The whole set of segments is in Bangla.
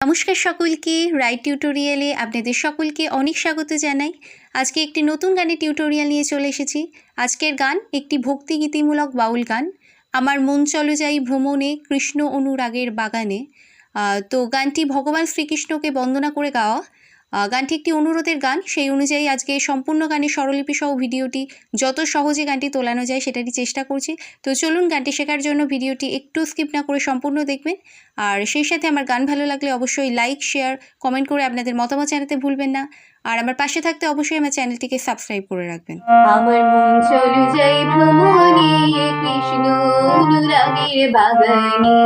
নমস্কার সকলকে, রাইট টিউটোরিয়ালে আপনাদের সকলকে অনেক স্বাগত জানাই। আজকে একটি নতুন গানের টিউটোরিয়াল নিয়ে চলে এসেছি। আজকের গান একটি ভক্তিগীতিমূলক বাউল গান, আমার মন চলো যাই ভ্রমণে কৃষ্ণ অনুরাগের বাগানে। তো গানটি ভগবান শ্রীকৃষ্ণকে বন্দনা করে গাওয়া। গানটি একটি অনুরোধের গান, সেই অনুযায়ী আজকে সম্পূর্ণ গানের স্বরলিপি সহ ভিডিওটি যত সহজে গানটি তোলানো যায় সেটারই চেষ্টা করছি। তো চলুন গানটি শেখার জন্য ভিডিওটি একটু স্কিপ না করে সম্পূর্ণ দেখবেন। আর সেই সাথে আমার গান ভালো লাগলে অবশ্যই লাইক, শেয়ার, কমেন্ট করে আপনাদের মতামত জানাতে ভুলবেন না। আর আমার পাশে থাকতে অবশ্যই আমার চ্যানেলটিকে সাবস্ক্রাইব করে রাখবেন। আমার মন চলো যাই ভ্রমণে কৃষ্ণ অনুরাগের বাগানে।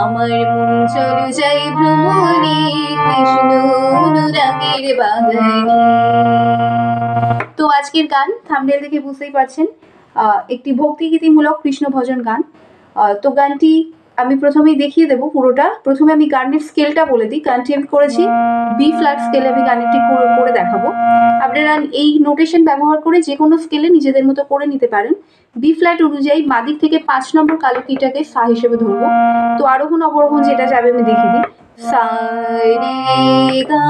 আমার মন চলো যাই ভ্রমণে কৃষ্ণ অনুরাগের বাগানে। তো আজকের গান থাম্বনেল দেখে বুঝতেই পারছেন, একটি ভক্তিগীতিমূলক কৃষ্ণ ভজন গান। তো গানটি আমি প্রথমেই দেখিয়ে দেবো পুরোটা। প্রথমে আমি গানের স্কেলটা বলে দিই। গানটি আমি করেছি বি ফ্ল্যাট স্কেলে, আমি গানটি করে দেখাবো। আপনারা এই নোটেশন ব্যবহার করে যে কোনো স্কেলে নিজেদের মতো করে নিতে পারেন। বি ফ্ল্যাট অনুযায়ী বাদিক থেকে 5 নম্বর কালো কিটাকে সা হিসেবে ধরবো। তো আরোহণ অবরোহণ যেটা যাবে আমি দেখিয়ে দিই। সা রে গা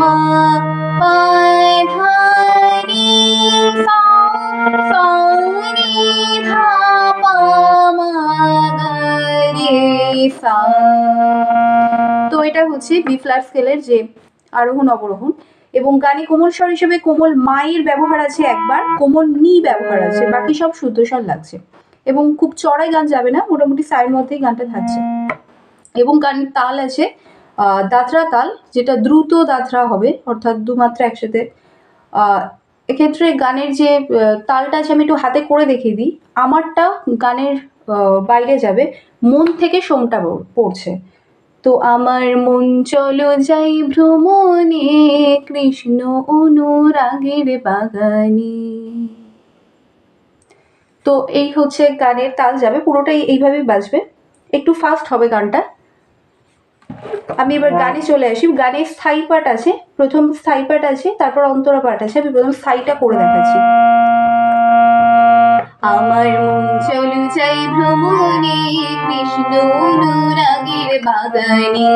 মা পা ধা রে সা, সা রে ধা পা মা গা রে সা। তো এটা হচ্ছে বি ফ্ল্যাট স্কেলের যে আরোহণ অবরোহণ। এবং গানে কোমল স্বর হিসেবে কোমল মায়ের ব্যবহার আছে একবার, কোমল নি ব্যবহার আছে, বাকি সব শুদ্ধ স্বর লাগছে। এবং খুব চড়াই গান যাবে না, মোটামুটি সাইড মধ্যেই গানটা থাকছে। এবং গানের তাল আছে দাদরা তাল, যেটা দ্রুত দাদরা হবে, অর্থাৎ দু মাত্রা একসাথে। এক্ষেত্রে গানের যে তালটা আছে আমি একটু হাতে করে দেখিয়ে দিই। আমারটা গানের বাইরে যাবে, মন থেকে সোমটা পড়ছে। তো আমার মন চলো যাই ভ্রমণে কৃষ্ণ অনুরাগের বাগানে। তো এই হচ্ছে গানের তাল যাবে, পুরোটাই এইভাবেই বাজবে, একটু ফাস্ট হবে গানটা। আমি এবার গানে চলে আসি। গানের স্থায়ী পাঠ আছে, প্রথম স্থায়ী পাঠ আছে, তারপর অন্তরা পাঠ আছে। আমি প্রথম স্থায়ীটা করে দেখাচ্ছি। আমার মন চলো যাই ভ্রমণে কৃষ্ণ অনুরাগের বাগানে।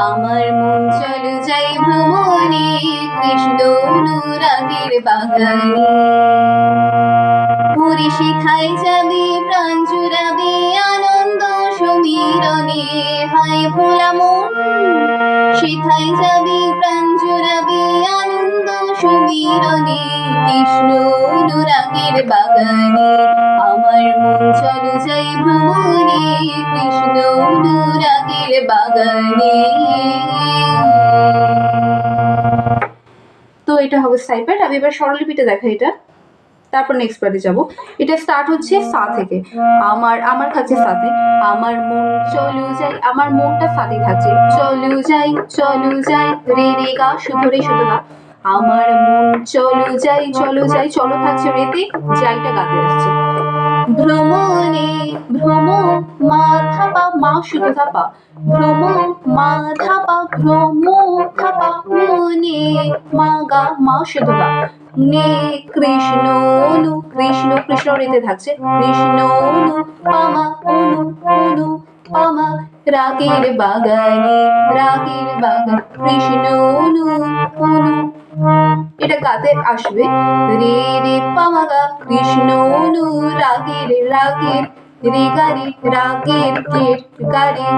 আমার মন চলো যাই ভ্রমণে কৃষ্ণ অনুরাগের বাগানে। পুরী শিখাই যাবে প্রাণ জুড়াবে আনন্দ সমীরণে। হায় ভোলা মন শিখাই যাবে প্রাণ জুড়াবে আনন্দ সমীরণে কৃষ্ণ অনুরাগের বাগানে। আমার মন চলো যাই ভ্রমণে কৃষ্ণ অনুরাগের বাগানে। তো এটা হবে স্থায়ী পাঠ। আমি এবার স্বরলিপিটা দেখাই এটা, তারপর নেক্সট পার্টে যাব। এটা স্টার্ট হচ্ছে সা থেকে। আমার থাকছে সাথে। আমার মন চলো যাই, আমার মনটা সাথে থাকছে। চলো যাই রে রে গা, শুধু রে শুধু গা। আমার মন চলো যাই, চলো থাকছে রেতে, যাইটা গাতে আসছে। ভ্রমণে ভ্রম মা ধাপা, মা শুধু ধাপা, ভ্রম মা ধাপা, ভ্রম ধাপা, মনে মা গা, মা শুধু গা। নে কৃষ্ণ অনু, কৃষ্ণ কৃষ্ণ রেতে থাকছে। কৃষ্ণ অনু পামা, অনু পামা, রাগের বাগানে, রাগের বাগান, কৃষ্ণ অনু এটা গাতে আসবে। রে রে পামা গা, কৃষ্ণ অনু রাগের রে গারে, রাগের গারে,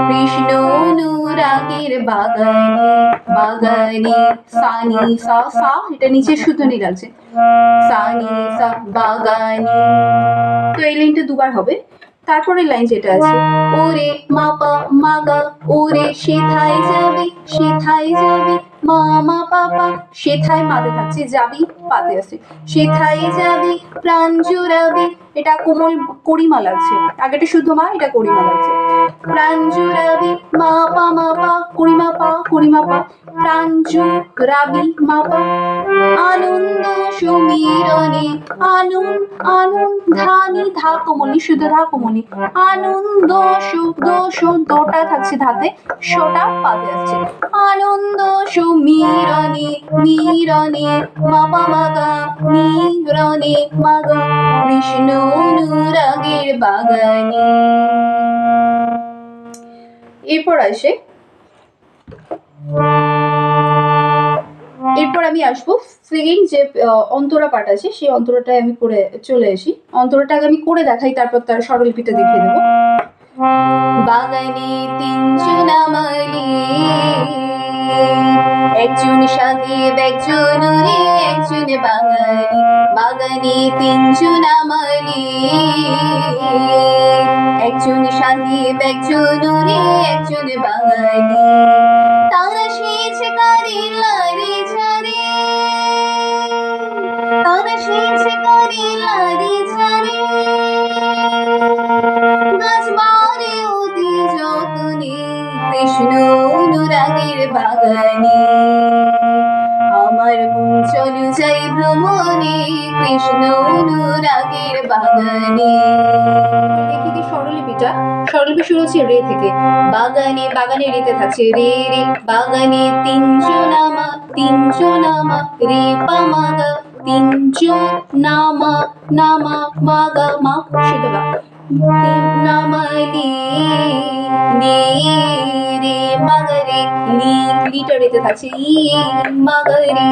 কৃষ্ণ অনুরাগের বাগানে, বাগানে। সানি সা, সা এটা নিচে শুধু নি লাগছে। সানি সা বাগানে। তো এই লাইনটা দুবার হবে। তারপরে লাইন যেটা আছে, ওরে মাপা মাগা, ওরে সেথায় যাবে মামা পাপা, সেথায় মাতে থাকছে, যাবি পাতে আছে। সেথায় যাবি প্রাণ জুড়াবি, এটা কোমল করিমা লাগছে, আগেটা শুদ্ধ মা, এটা করিমা লাগছে। প্রাণ জুড়াবি মা পা করিমা পা, প্রাণ জুড়াবি মা পা। আনন্দ সমীরণে, ধানি ধা কোমলি, শুদ্ধ ধা কোমলি। আনন্দ দোটা থাকছে ধাতে, সোটা পাতে আসছে। আনন্দ সমীরণে, নীরণে মাপা মাগা, নীরণে মাগা, কৃষ্ণ অনুরাগের বাগানে। এরপর আমি আসবো সেকেন্ড যে অন্তরা পাঠ আছে, সেই অন্তরাটাই আমি করে চলে আসি। অন্তরাটা আগে আমি করে দেখাই, তারপর তার স্বরলিপিটা দেখিয়ে দেবো। বাগানে তিনজন আমালি, একজন সাহেব একজন রে একজন বাঙালি। বাগানে তিনজন আমালি, একজন সাহেব একজন রে একজন বাঙালি। তারা সেছে কারে লারে ছাড়ে, তারা সেছে কারে লারে ছাড়ে, গাছ বারে অতি যত্নে কৃষ্ণ অনুরাগের বাগানে। আমার মন চলো যাই ভ্রমণে কৃষ্ণ অনুরাগের বাগানে। দেখি কি স্বরলিপিটা। স্বরলিপি শুরু হচ্ছে রে থেকে। বাগানে, বাগানে রেতে থাকছে রে রে। বাগানে তিনজন আমা, তিনজন আমা রে পা মা গা, তিনজন নামা নামা মা গা মা শুদ্ধ গা। নামালি নে রে মাগারে, লি লিটা রেতে থাকছে, ই মাগারে।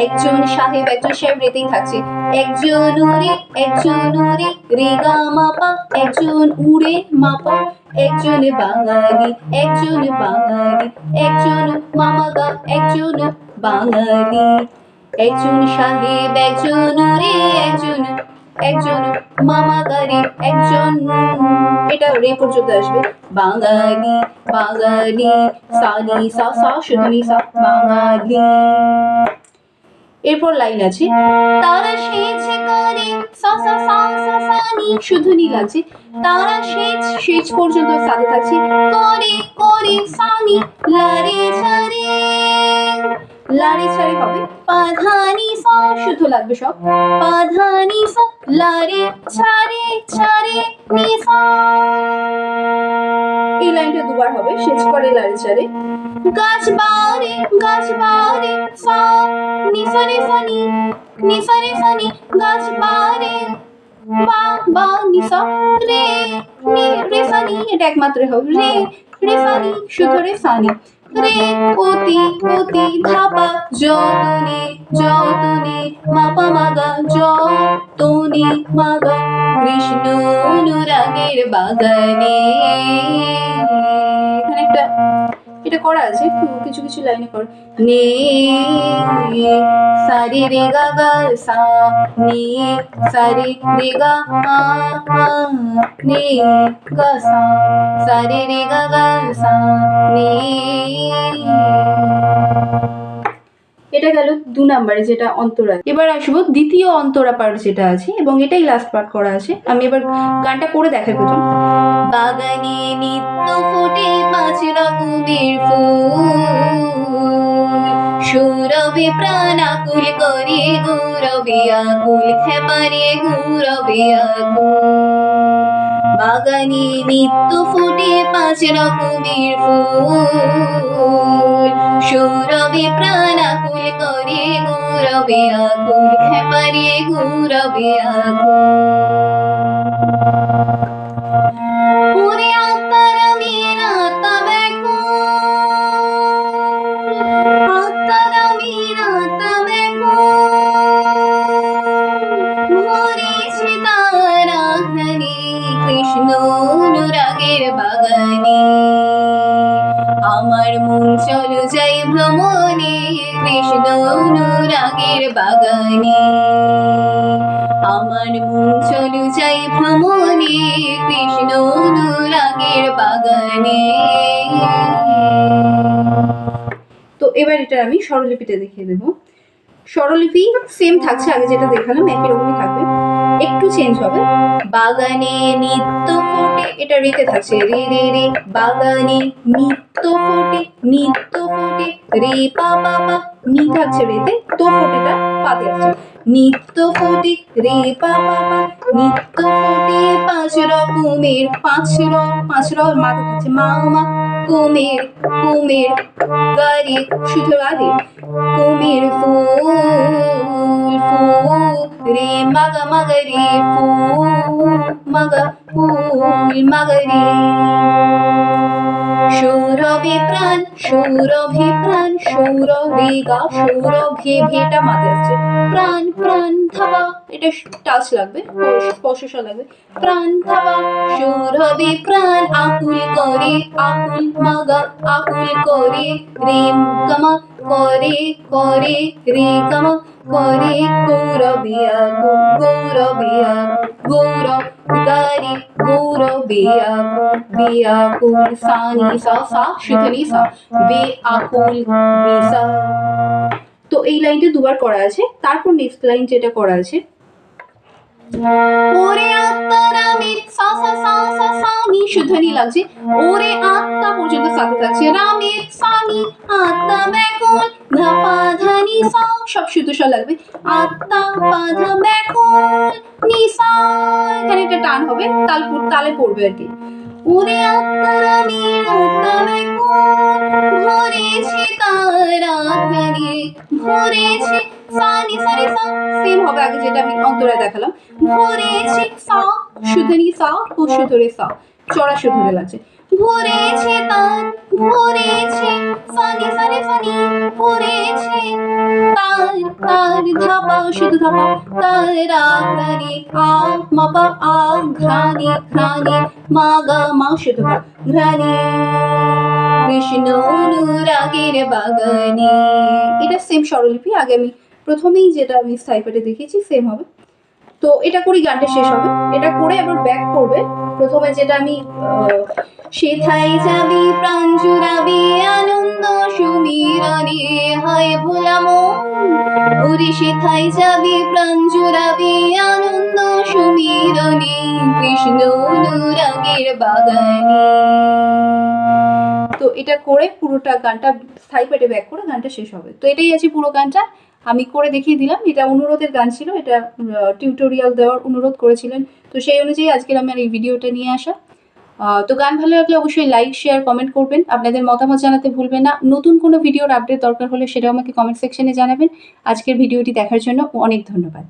একজন সাহেব একজন সাহেব রেতেই থাকছে। একজন উড়ে একজন উড়ে রে গা মাপা, একজন উড়ে মাপা। একজন বাঙালি একজন বাঙালি, একজন মামা গা একজন বাঙালি। একজন সাহেব একজন উড়ে একজন, একজন মামা গারে একজন, এটা রে পর্যন্ত আসবে। বাঙালি বাঙালি সানি সা সা শুধু নি সা বাঙালি। এরপর লাইন আছে তারা সেচ করে সা সা সা সা সানি শুধু নি লাগছে। তারা সেচ, সেচ পর্যন্ত সাথে থাকছে। করে করে সানি লারে ছাড়ে, লারে ছাড়ে হবে পাধানি সা শুধু লাগবে সব। পাধানি সা লারে ছাড়ে ছাড়ে নি সা। এই লাইনটা দুবার হবে, সেচ করে লারে ছাড়ে। গাছ বারে সা নি সা রে সা নি, নি সা রে সা নি। গাছ বারে বা বা নি সা রে নি রে সা নি, এটা একমাত্র হবে রে রে সা নি শুধু রে সা নি। রে অতি অতি ধাপা যতনে যতনে মাপা মাগা যতনে মাগা কৃষ্ণ অনুরাগের বাগানে। এখানে একটা এটা করা আছে, কিছু কিছু লাইনে কর। নে সারে রে গা গা সা নে সারে রে গা আ আ নে গা সা সারে রে গা গা সা নে। এটা গেল 2 নম্বরে যেটা অন্তরা। এবার আসবো দ্বিতীয় অন্তরা পার্ট যেটা আছে, এবং এটাই লাস্ট পার্ট করা আছে। আমি এবার গানটা করে দেখাই প্রথম। বাগানে নিত্য ফোটে 5 রকমের ফুল, সৌরভে প্রাণ আকুল করে গৌরবে আকুল খেপারে গৌরবে আকুল। বাগানে নিত্য ফোটে 5 রকমের ফুল, সৌরভে প্রাণ আকুল করে গৌরবে আকুল খেপারে গৌরবে আকুল। ওরে আত্মারা মেরা আত্মা ব্যাকুল, আত্মারা মেরা আত্মা ব্যাকুল। মরেছে তারা হরে কৃষ্ণ অনুরাগের বাগানে। আমার মন চলো যাই ভ্রমণে কৃষ্ণ অনুরাগের বাগানে। আমার মন চলো যাই ভ্রমণে কৃষ্ণ অনুরাগের বাগানে। তো এবার এটা আমি স্বরলিপিতে দেখিয়ে দেবো। স্বরলিপি সেম থাকছে, আগে যেটা দেখালাম একই রকমই থাকবে, একটু চেঞ্জ হবে। বাগানে নিত্য ফোটে, এটা রেতে থাকছে রে রে রে। বাগানে নিত্য ফোটে নিত্য ফোটে রে পা পা পা, নি থাকছে রেতে, তো ফোটেটা পাতে আসছে। নিত্য ফোটে রে পা পা পা, নিত্য ফোটে 5 রকমের, 5 র মাথা থাকছে মা মা। কুমের কুমের গারে শুধু গারে, কুমের ফুল ফুল রে মাগা মাগা রে ফুল মাগা ফুল মাগা রে। সৌরভে প্রাণ সৌরভে গা সৌরভে ভেটা মাথায় আসছে প্রাণ প্রাণ থাবা এটা টাচ লাগবে স্পর্শ লাগবে প্রাণ থাবা সৌরভে প্রাণ আকুল করে আকুল মাগা আকুল করে রেম গামা করে করে রে গামা করে গৌরবিয়া গৌরবিয়া গৌরব গারি গৌরবিয়া বিয়া কুল সানি সা সা শুধনি সা বে আকুল বিসা। তো এই লাইনটা দুবার করা আছে। তারপর নেক্সট লাইন যেটা করা আছে ওরে আত্মা রামের সা সা সা সা সানি শুধনি লাগছে ওরে আত্মা পর্যন্ত সাথে থাকছে রামের সানি আত্মা ব্যাকুল ধাপা ধানি সা সব শুদ্ধ স্বর লাগবে আত্মা পাধা ব্যাকুল নিসা এখানে একটা টান হবে তালে পড়বে আর কি ওরে আত্মা রামের আত্মা ব্যাকুল ভরেছে তারা ধারে ভরেছে সানি সারে সা সেম হবে আগে যেটা আমি অন্তরা দেখালাম ভরেছে সা শুধনি সা ও শুধরে সা চড়া শুধরে লাগছে ভরেছে তার ভরেছে সানি সারে সানি ভরেছে তার তার ধাপা শুধু ধাপা তারা ঘ্রাণে আ মাপা আ ঘ্রাণে ঘ্রাণে মা গা মা শুধু ঘ্রাণে কৃষ্ণ অনুরাগের বাগানে এটা সেম স্বরলিপি আগে আমি প্রথমেই যেটা আমি স্থায়ীপাঠে দেখিয়েছি সেম হবে। তো এটা করেই গানটা শেষ হবে। এটা করে আবার ব্যাক করবে প্রথমে যেটা আমি সেথায় যাবি প্রাণ জুড়াবি আনন্দ সুমিরনে হয় ভোলাম ওরে সেথায় যাবি প্রাণ জুড়াবি আনন্দ সুমিরনে কৃষ্ণ অনুরাগের বাগানে। তো এটা করে পুরোটা গানটা স্থায়ীপাঠে ব্যাক করে গানটা শেষ হবে। তো এটাই আছে পুরো গানটা আমি করে দেখিয়ে দিলাম। এটা অনুরোধের গান ছিল, এটা টিউটোরিয়াল দেওয়ার অনুরোধ করেছিলেন, তো সেই অনুযায়ী আজকের আমার এই ভিডিওটা নিয়ে আসা। তো গান ভালো লাগলে অবশ্যই লাইক শেয়ার কমেন্ট করবেন, আপনাদের মতামত জানাতে ভুলবেন না। নতুন কোনো ভিডিওর আপডেট দরকার হলে সেটাও আমাকে কমেন্ট সেকশনে জানাবেন। আজকের ভিডিওটি দেখার জন্য অনেক ধন্যবাদ।